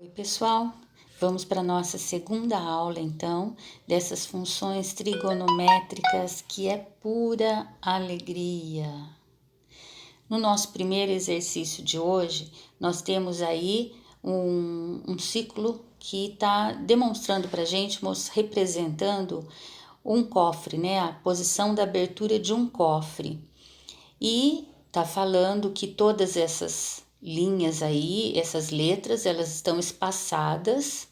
Oi, pessoal, vamos para a nossa segunda aula, então, dessas funções trigonométricas que é pura alegria. No nosso primeiro exercício de hoje, nós temos aí um ciclo que está demonstrando para a gente, representando um cofre, né? A posição da abertura de um cofre. E tá falando que todas essas linhas aí, essas letras, elas estão espaçadas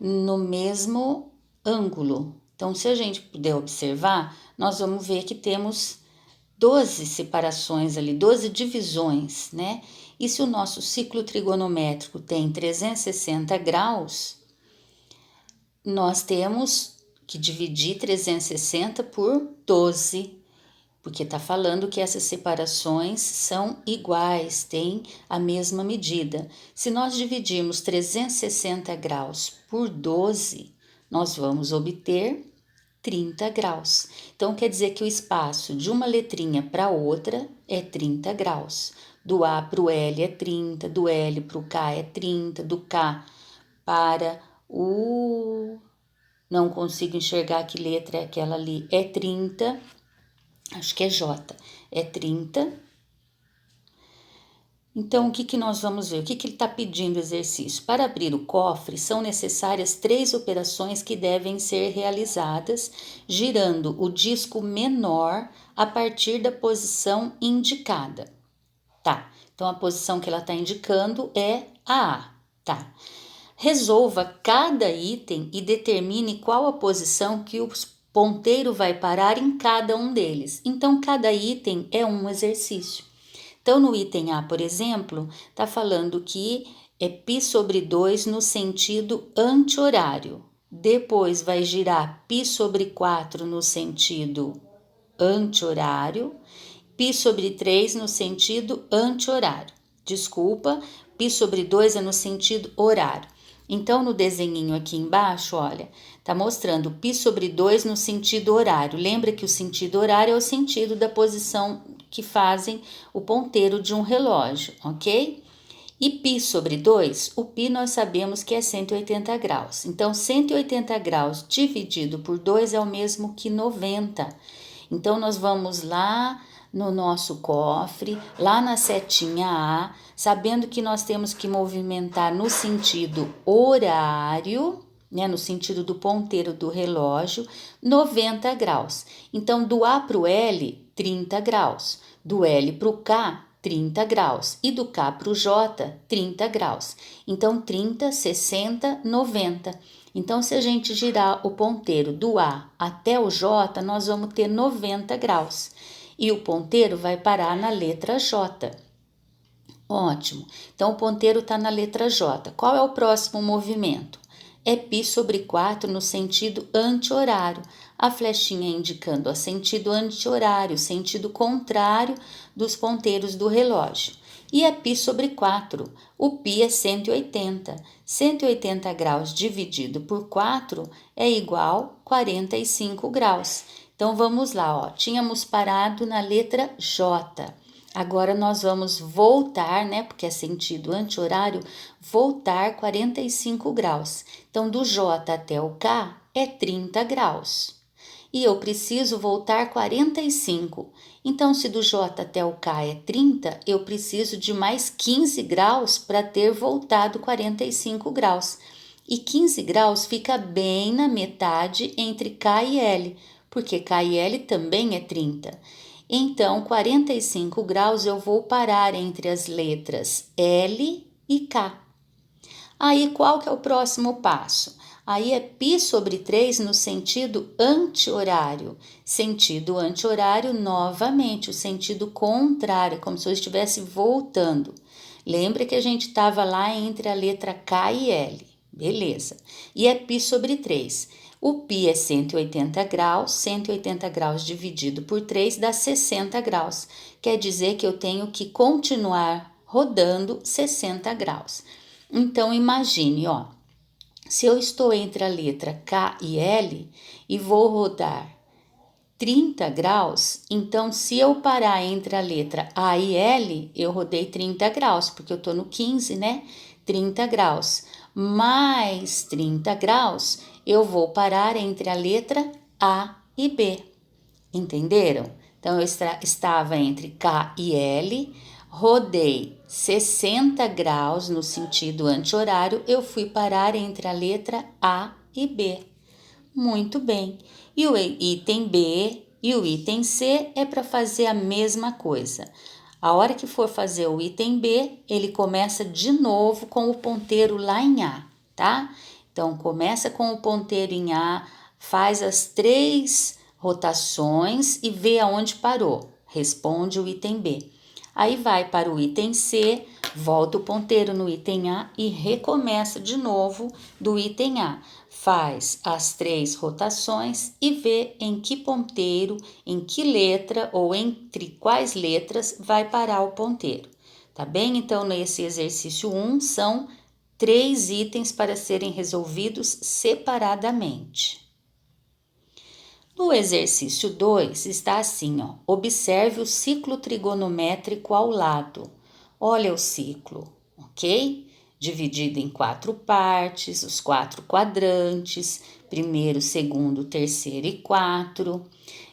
no mesmo ângulo. Então, se a gente puder observar, nós vamos ver que temos 12 separações ali, 12 divisões, né? E se o nosso ciclo trigonométrico tem 360 graus, nós temos que dividir 360 por 12, porque está falando que essas separações são iguais, têm a mesma medida. Se nós dividirmos 360 graus por 12, nós vamos obter 30 graus. Então, quer dizer que o espaço de uma letrinha para outra é 30 graus. Do A para o L é 30, do L para o K é 30, do K para o... Não consigo enxergar que letra é aquela ali, é 30. Acho que é J, é 30. Então, o que nós vamos ver? O que ele está pedindo exercício? Para abrir o cofre, são necessárias 3 operações que devem ser realizadas, girando o disco menor a partir da posição indicada. Tá, então a posição que ela está indicando é a A, tá? Resolva cada item e determine qual a posição que o ponteiro vai parar em cada um deles. Então, cada item é um exercício. Então, no item A, por exemplo, está falando que é π sobre 2 no sentido anti-horário. Depois vai girar π sobre 4 no sentido anti-horário, π sobre 3 no sentido anti-horário. Desculpa, π sobre 2 é no sentido horário. Então, no desenhinho aqui embaixo, olha, tá mostrando π sobre 2 no sentido horário. Lembra que o sentido horário é o sentido da posição que fazem o ponteiro de um relógio, ok? E π sobre 2, o π nós sabemos que é 180 graus. Então, 180 graus dividido por 2 é o mesmo que 90. Então, nós vamos lá no nosso cofre, lá na setinha A, sabendo que nós temos que movimentar no sentido horário, né, no sentido do ponteiro do relógio, 90 graus. Então, do A para o L, 30 graus. Do L para o K, 30 graus. E do K para o J, 30 graus. Então, 30, 60, 90. Então, se a gente girar o ponteiro do A até o J, nós vamos ter 90 graus. E o ponteiro vai parar na letra J. Ótimo. Então, o ponteiro está na letra J. Qual é o próximo movimento? É π sobre 4 no sentido anti-horário. A flechinha indicando o sentido anti-horário, sentido contrário dos ponteiros do relógio. E é π sobre 4. O π é 180. 180 graus dividido por 4 é igual a 45 graus. Então, vamos lá, ó. Tínhamos parado na letra J. Agora, nós vamos voltar, né? Porque é sentido anti-horário, voltar 45 graus. Então, do J até o K é 30 graus. E eu preciso voltar 45. Então, se do J até o K é 30, eu preciso de mais 15 graus para ter voltado 45 graus. E 15 graus fica bem na metade entre K e L, porque K e L também é 30. Então, 45 graus eu vou parar entre as letras L e K. Aí, qual que é o próximo passo? Aí é π sobre 3 no sentido anti-horário. Sentido anti-horário, novamente, o sentido contrário, como se eu estivesse voltando. Lembra que a gente estava lá entre a letra K e L. Beleza. E é π sobre 3. O π é 180 graus, 180 graus dividido por 3 dá 60 graus. Quer dizer que eu tenho que continuar rodando 60 graus. Então, imagine, ó, se eu estou entre a letra K e L e vou rodar 30 graus, então se eu parar entre a letra A e L, eu rodei 30 graus, porque eu estou no 15, né? 30 graus. mais 30 graus, eu vou parar entre a letra A e B. Entenderam? Então, eu estava entre K e L, rodei 60 graus no sentido anti-horário, eu fui parar entre a letra A e B. Muito bem. E o item B e o item C é para fazer a mesma coisa. A hora que for fazer o item B, ele começa de novo com o ponteiro lá em A, tá? Então, começa com o ponteiro em A, faz as 3 rotações e vê aonde parou. Responde o item B. Aí vai para o item C, volta o ponteiro no item A e recomeça de novo do item A. Faz as 3 rotações e vê em que ponteiro, em que letra ou entre quais letras vai parar o ponteiro. Tá bem? Então, nesse exercício 1, são 3 itens para serem resolvidos separadamente. No exercício 2 está assim, ó, observe o ciclo trigonométrico ao lado. Olha o ciclo, ok? Dividido em 4 partes, os 4 quadrantes, primeiro, segundo, terceiro e 4.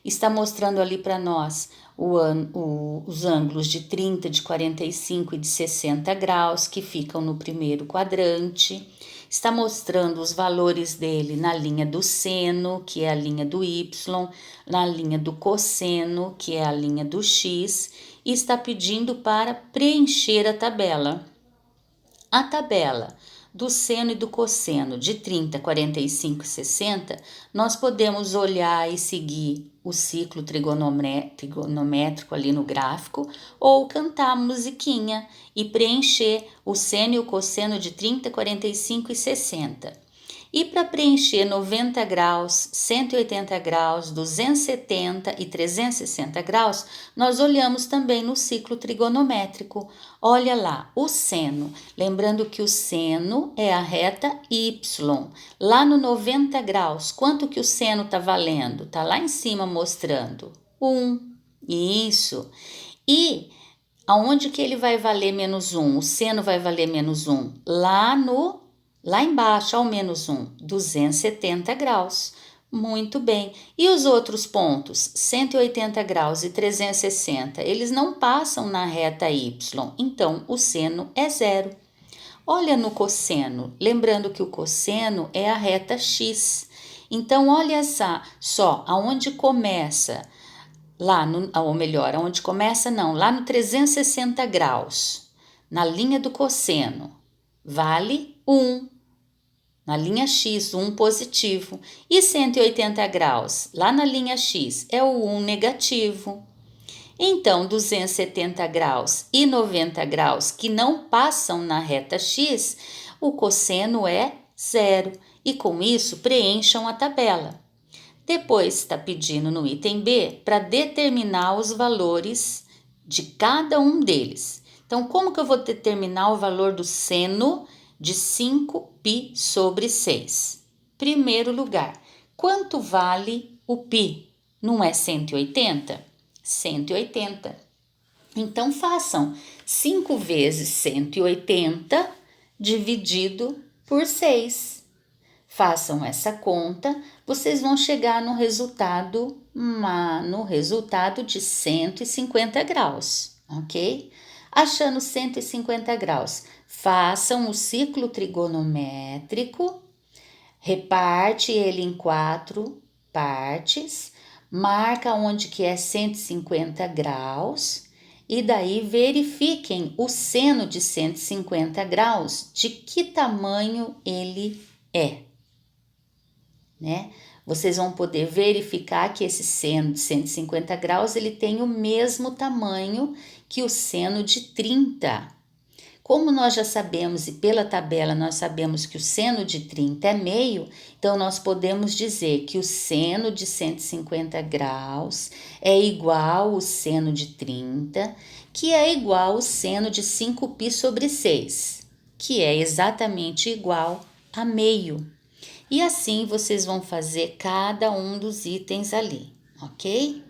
Está mostrando ali para nós os ângulos de 30, de 45 e de 60 graus que ficam no primeiro quadrante. Está mostrando os valores dele na linha do seno, que é a linha do y, na linha do cosseno, que é a linha do x, e está pedindo para preencher a tabela. A tabela do seno e do cosseno de 30, 45 e 60, nós podemos olhar e seguir o ciclo trigonométrico ali no gráfico ou cantar a musiquinha e preencher o seno e o cosseno de 30, 45 e 60. E para preencher 90 graus, 180 graus, 270 e 360 graus, nós olhamos também no ciclo trigonométrico. Olha lá, o seno. Lembrando que o seno é a reta Y. Lá no 90 graus, quanto que o seno está valendo? Está lá em cima mostrando. 1. Isso. E aonde que ele vai valer menos 1? O seno vai valer menos 1? Lá embaixo, ao menos 1, 270 graus. Muito bem. E os outros pontos, 180 graus e 360, eles não passam na reta Y, então o seno é 0. Olha no cosseno, lembrando que o cosseno é a reta X. Então, olha só aonde começa, aonde começa não, lá no 360 graus, na linha do cosseno, vale 1. Na linha X, 1 positivo. E 180 graus, lá na linha X, é o 1 negativo. Então, 270 graus e 90 graus, que não passam na reta X, o cosseno é 0. E com isso, preencham a tabela. Depois, está pedindo no item B para determinar os valores de cada um deles. Então, como que eu vou determinar o valor do seno de 5π sobre 6? Primeiro lugar, quanto vale o π? Não é 180? 180. Então, façam 5 vezes 180 dividido por 6. Façam essa conta, vocês vão chegar no resultado de 150 graus, ok? Achando 150 graus, façam o ciclo trigonométrico, reparte ele em 4 partes, marca onde que é 150 graus e daí verifiquem o seno de 150 graus, de que tamanho ele é, né? Vocês vão poder verificar que esse seno de 150 graus, ele tem o mesmo tamanho que o seno de 30. Como nós já sabemos e pela tabela nós sabemos que o seno de 30 é meio, então nós podemos dizer que o seno de 150 graus é igual ao seno de 30, que é igual ao seno de 5π sobre 6, que é exatamente igual a meio. E assim vocês vão fazer cada um dos itens ali, ok?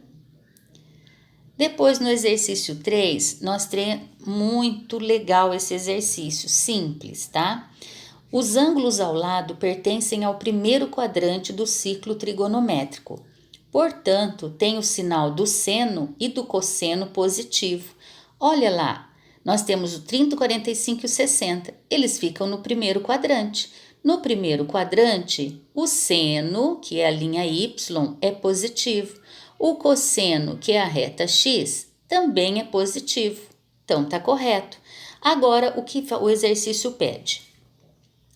Depois no exercício 3, nós temos muito legal esse exercício, simples, tá? Os ângulos ao lado pertencem ao primeiro quadrante do ciclo trigonométrico. Portanto, tem o sinal do seno e do cosseno positivo. Olha lá, nós temos o 30, o 45 e o 60. Eles ficam no primeiro quadrante. No primeiro quadrante, o seno, que é a linha Y, é positivo. O cosseno, que é a reta X, também é positivo. Então, está correto. Agora, o que o exercício pede?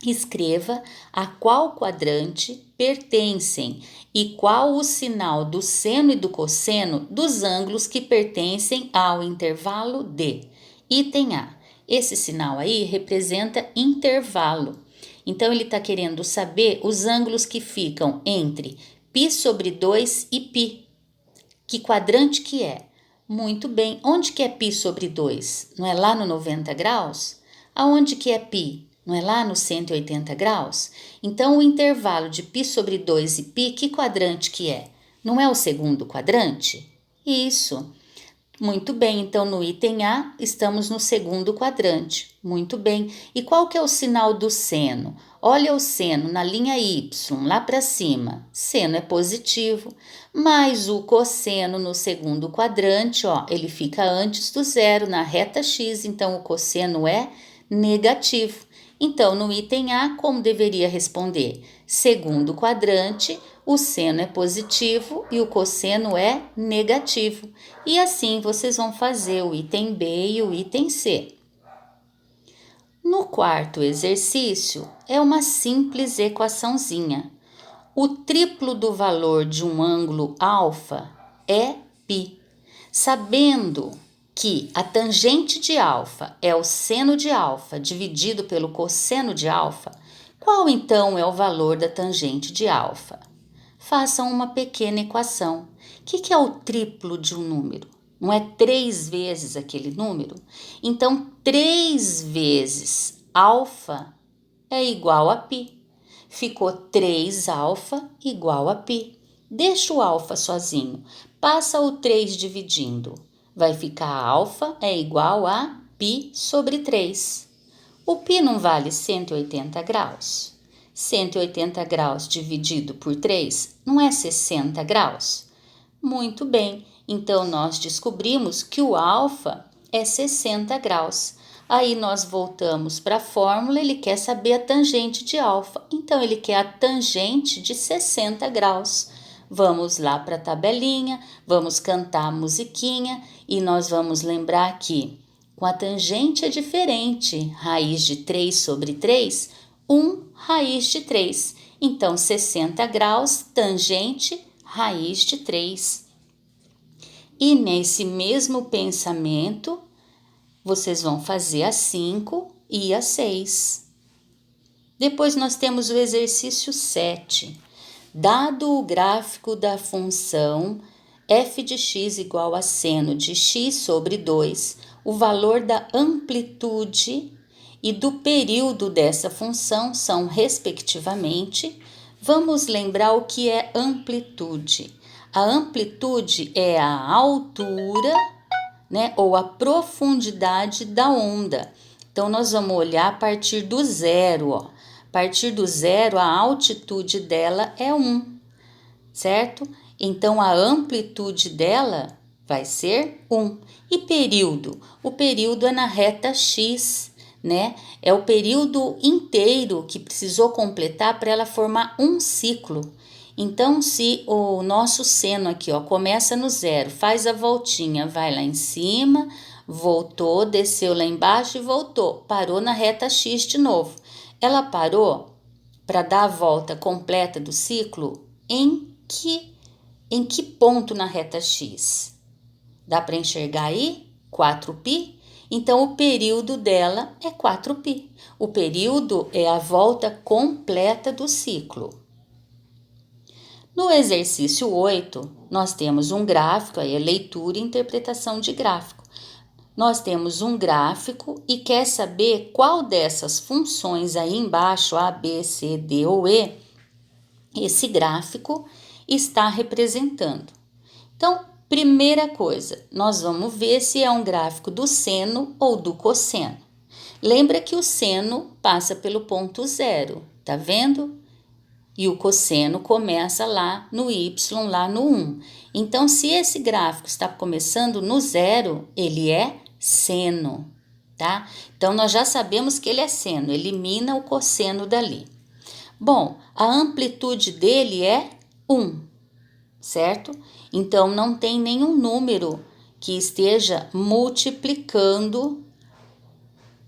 Escreva a qual quadrante pertencem e qual o sinal do seno e do cosseno dos ângulos que pertencem ao intervalo D. Item A. Esse sinal aí representa intervalo. Então, ele está querendo saber os ângulos que ficam entre π sobre 2 e π. Que quadrante que é? Muito bem. Onde que é π sobre 2? Não é lá no 90 graus? Aonde que é π? Não é lá no 180 graus? Então, o intervalo de π sobre 2 e π, que quadrante que é? Não é o segundo quadrante? Isso. Muito bem, então no item A estamos no segundo quadrante. Muito bem. E qual que é o sinal do seno? Olha o seno na linha Y, lá para cima. Seno é positivo, mas o cosseno no segundo quadrante, ó, ele fica antes do zero, na reta X, então o cosseno é negativo. Então, no item A, como deveria responder? Segundo quadrante, o seno é positivo e o cosseno é negativo. E assim vocês vão fazer o item B e o item C. No quarto exercício, é uma simples equaçãozinha. O triplo do valor de um ângulo alfa é π. Sabendo que a tangente de alfa é o seno de alfa dividido pelo cosseno de alfa, qual então é o valor da tangente de alfa? Façam uma pequena equação. O que é o triplo de um número? Não é 3 vezes aquele número? Então, 3 vezes alfa é igual a π. Ficou 3 alfa igual a π. Deixa o alfa sozinho. Passa o 3 dividindo. Vai ficar alfa é igual a π sobre 3. O π não vale 180 graus? 180 graus dividido por 3 não é 60 graus? Muito bem, então nós descobrimos que o alfa é 60 graus. Aí nós voltamos para a fórmula, ele quer saber a tangente de alfa. Então, ele quer a tangente de 60 graus. Vamos lá para a tabelinha, vamos cantar a musiquinha e nós vamos lembrar que com a tangente é diferente. Raiz de 3 sobre 3, 1 raiz de 3. Então, 60 graus, tangente, raiz de 3. E nesse mesmo pensamento, vocês vão fazer a 5 e a 6. Depois nós temos o exercício 7. Dado o gráfico da função f de x igual a seno de x sobre 2, o valor da amplitude e do período dessa função são, respectivamente, vamos lembrar o que é amplitude. A amplitude é a altura, né, ou a profundidade da onda. Então, nós vamos olhar a partir do zero, ó. A partir do zero, a altitude dela é 1, certo? Então, a amplitude dela vai ser 1. E período? O período é na reta X, né? É o período inteiro que precisou completar para ela formar um ciclo. Então, se o nosso seno aqui, ó, começa no zero, faz a voltinha, vai lá em cima, voltou, desceu lá embaixo e voltou, parou na reta X de novo. Ela parou para dar a volta completa do ciclo em que ponto na reta X? Dá para enxergar aí? 4π? Então, o período dela é 4π. O período é a volta completa do ciclo. No exercício 8, nós temos um gráfico, aí é leitura e interpretação de gráfico. Nós temos um gráfico e quer saber qual dessas funções aí embaixo, A, B, C, D ou E, esse gráfico está representando. Então, primeira coisa, nós vamos ver se é um gráfico do seno ou do cosseno. Lembra que o seno passa pelo ponto zero, tá vendo? E o cosseno começa lá no y, lá no 1. Então, se esse gráfico está começando no zero, ele é seno, tá? Então, nós já sabemos que ele é seno, elimina o cosseno dali. Bom, a amplitude dele é 1, certo? Então, não tem nenhum número que esteja multiplicando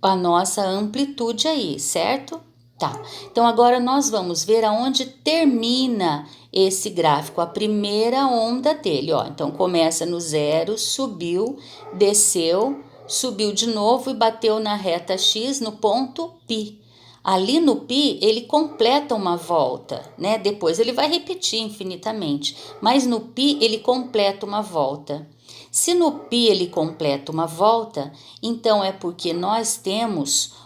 a nossa amplitude aí, certo? Tá, então agora nós vamos ver aonde termina esse gráfico, a primeira onda dele, ó. Então começa no zero, subiu, desceu, subiu de novo e bateu na reta X no ponto π. Ali no π ele completa uma volta, né? Depois ele vai repetir infinitamente, mas no π ele completa uma volta. Se no π ele completa uma volta, então é porque nós temos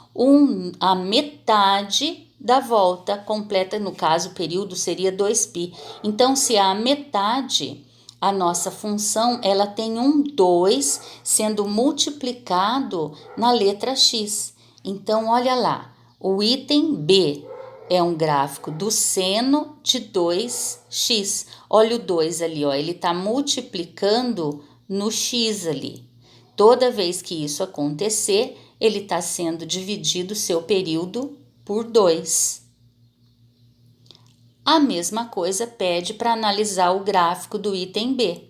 a metade da volta completa, no caso o período seria 2π. Então, se a metade, a nossa função, ela tem um 2 sendo multiplicado na letra x. Então, olha lá, o item B é um gráfico do seno de 2x. Olha o 2 ali, ó, ele está multiplicando no x ali. Toda vez que isso acontecer, ele está sendo dividido seu período por 2. A mesma coisa pede para analisar o gráfico do item B.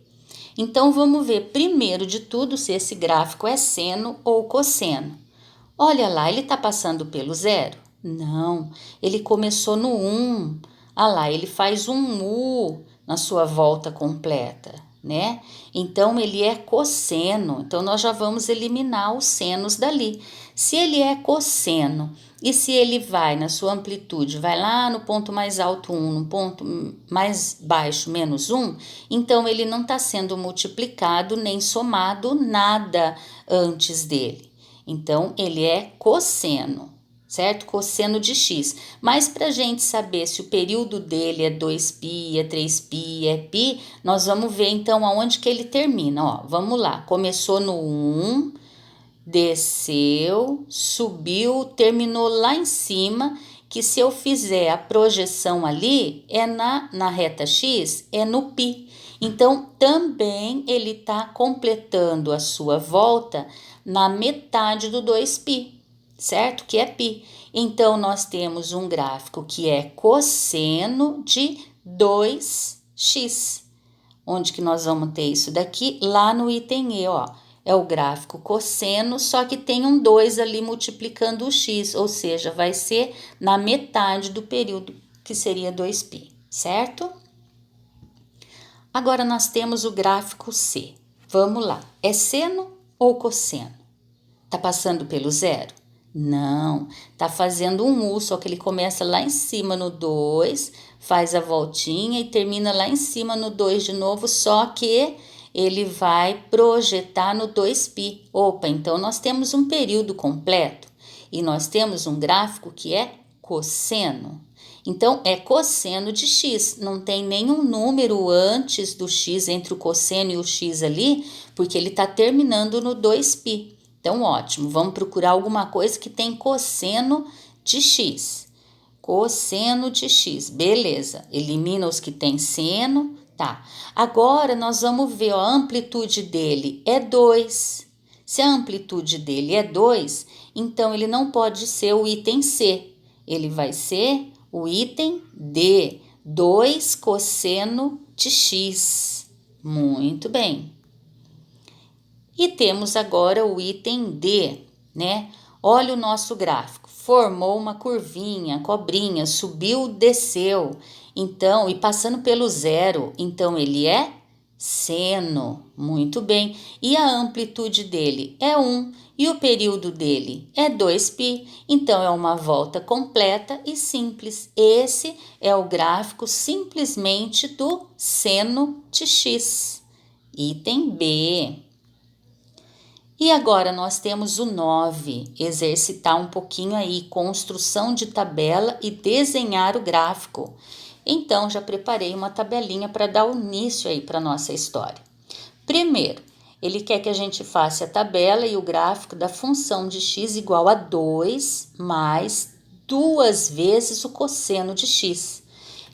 Então, vamos ver primeiro de tudo se esse gráfico é seno ou cosseno. Olha lá, ele está passando pelo zero? Não, ele começou no 1. Ah lá, ele faz um U na sua volta completa, né? Então, ele é cosseno. Então, nós já vamos eliminar os senos dali. Se ele é cosseno e se ele vai na sua amplitude, vai lá no ponto mais alto 1, no ponto mais baixo menos 1, então ele não está sendo multiplicado nem somado nada antes dele. Então, ele é cosseno, certo? Cosseno de x. Mas para a gente saber se o período dele é 2π, é 3π, é π, nós vamos ver então aonde que ele termina. Ó, vamos lá, começou no 1, desceu, subiu, terminou lá em cima, que se eu fizer a projeção ali, é na reta x, é no π. Então, também ele está completando a sua volta na metade do 2π, certo? Que é π. Então, nós temos um gráfico que é cosseno de 2x. Onde que nós vamos ter isso daqui? Lá no item E, ó. É o gráfico cosseno, só que tem um 2 ali multiplicando o x, ou seja, vai ser na metade do período, que seria 2π, certo? Agora, nós temos o gráfico C. Vamos lá. É seno ou cosseno? Tá passando pelo zero? Não. Tá fazendo um U, só que ele começa lá em cima no 2, faz a voltinha e termina lá em cima no 2 de novo, só que ele vai projetar no 2π. Opa, então nós temos um período completo e nós temos um gráfico que é cosseno. Então, é cosseno de x, não tem nenhum número antes do x, entre o cosseno e o x ali, porque ele está terminando no 2π. Então, ótimo, vamos procurar alguma coisa que tem cosseno de x. Cosseno de x, beleza, elimina os que tem seno, tá. Agora, nós vamos ver, ó, a amplitude dele é 2. Se a amplitude dele é 2, então ele não pode ser o item C, ele vai ser o item D, 2 cosseno de x. Muito bem. E temos agora o item D, né? Olha o nosso gráfico. Formou uma curvinha, cobrinha, subiu, desceu. Então, e passando pelo zero, então ele é seno. Muito bem. E a amplitude dele é 1 e o período dele é 2π. Então, é uma volta completa e simples. Esse é o gráfico simplesmente do seno de x. Item B. E agora nós temos o 9, exercitar um pouquinho aí, construção de tabela e desenhar o gráfico. Então, já preparei uma tabelinha para dar início aí para nossa história. Primeiro, ele quer que a gente faça a tabela e o gráfico da função de x igual a 2 mais 2 vezes o cosseno de x.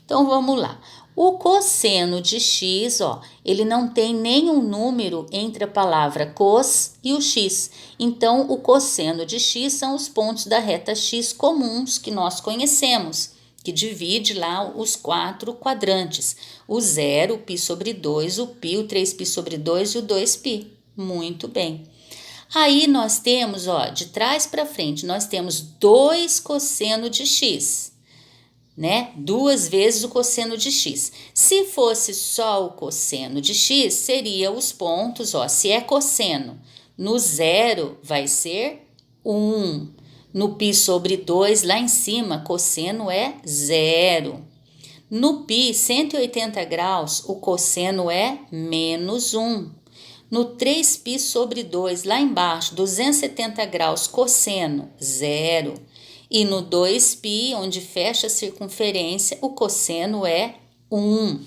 Então, vamos lá. O cosseno de x, ó, ele não tem nenhum número entre a palavra cos e o x. Então, o cosseno de x são os pontos da reta x comuns que nós conhecemos, que divide lá os 4 quadrantes. O 0, o π sobre 2, o π, o 3π sobre 2 e o 2π. Muito bem. Aí nós temos, ó, de trás para frente, nós temos 2 cosseno de x, né? 2 vezes o cosseno de x. Se fosse só o cosseno de x, seria os pontos, ó, se é cosseno, no 0 vai ser 1. No π sobre 2, lá em cima, cosseno é 0. No π, 180 graus, o cosseno é menos 1. No 3π sobre 2, lá embaixo, 270 graus, cosseno, 0. E no 2π, onde fecha a circunferência, o cosseno é 1.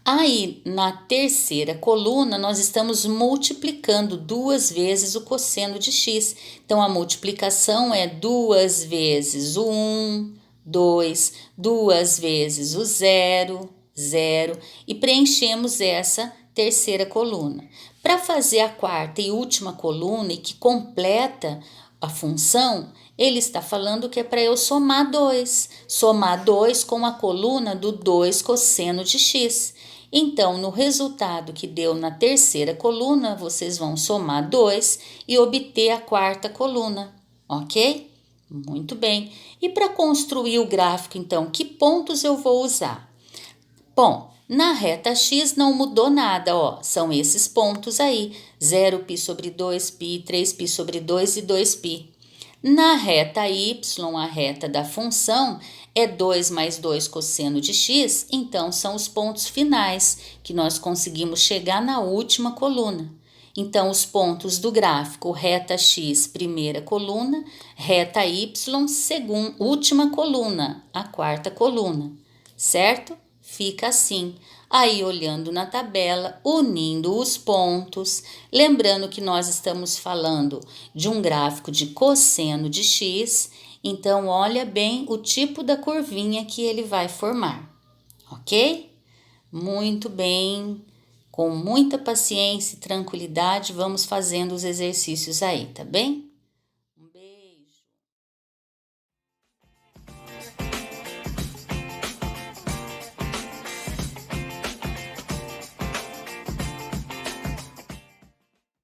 Aí, na terceira coluna, nós estamos multiplicando 2 vezes o cosseno de x. Então, a multiplicação é 2 vezes o 1, 2, 2 vezes o 0, 0, e preenchemos essa terceira coluna. Para fazer a quarta e última coluna e que completa a função, ele está falando que é para eu somar 2. Somar 2 com a coluna do 2 cosseno de x. Então, no resultado que deu na terceira coluna, vocês vão somar 2 e obter a quarta coluna, ok? Muito bem. E para construir o gráfico, então, que pontos eu vou usar? Bom, na reta x não mudou nada, ó, são esses pontos aí, 0π sobre 2π, 3π sobre 2 e 2π. Na reta y, a reta da função, é 2 mais 2 cosseno de x, então são os pontos finais que nós conseguimos chegar na última coluna. Então, os pontos do gráfico, reta x, primeira coluna, reta y, última coluna, a quarta coluna, certo? Fica assim. Aí, olhando na tabela, unindo os pontos, lembrando que nós estamos falando de um gráfico de cosseno de x, então olha bem o tipo da curvinha que ele vai formar, ok? Muito bem, com muita paciência e tranquilidade, vamos fazendo os exercícios aí, tá bem?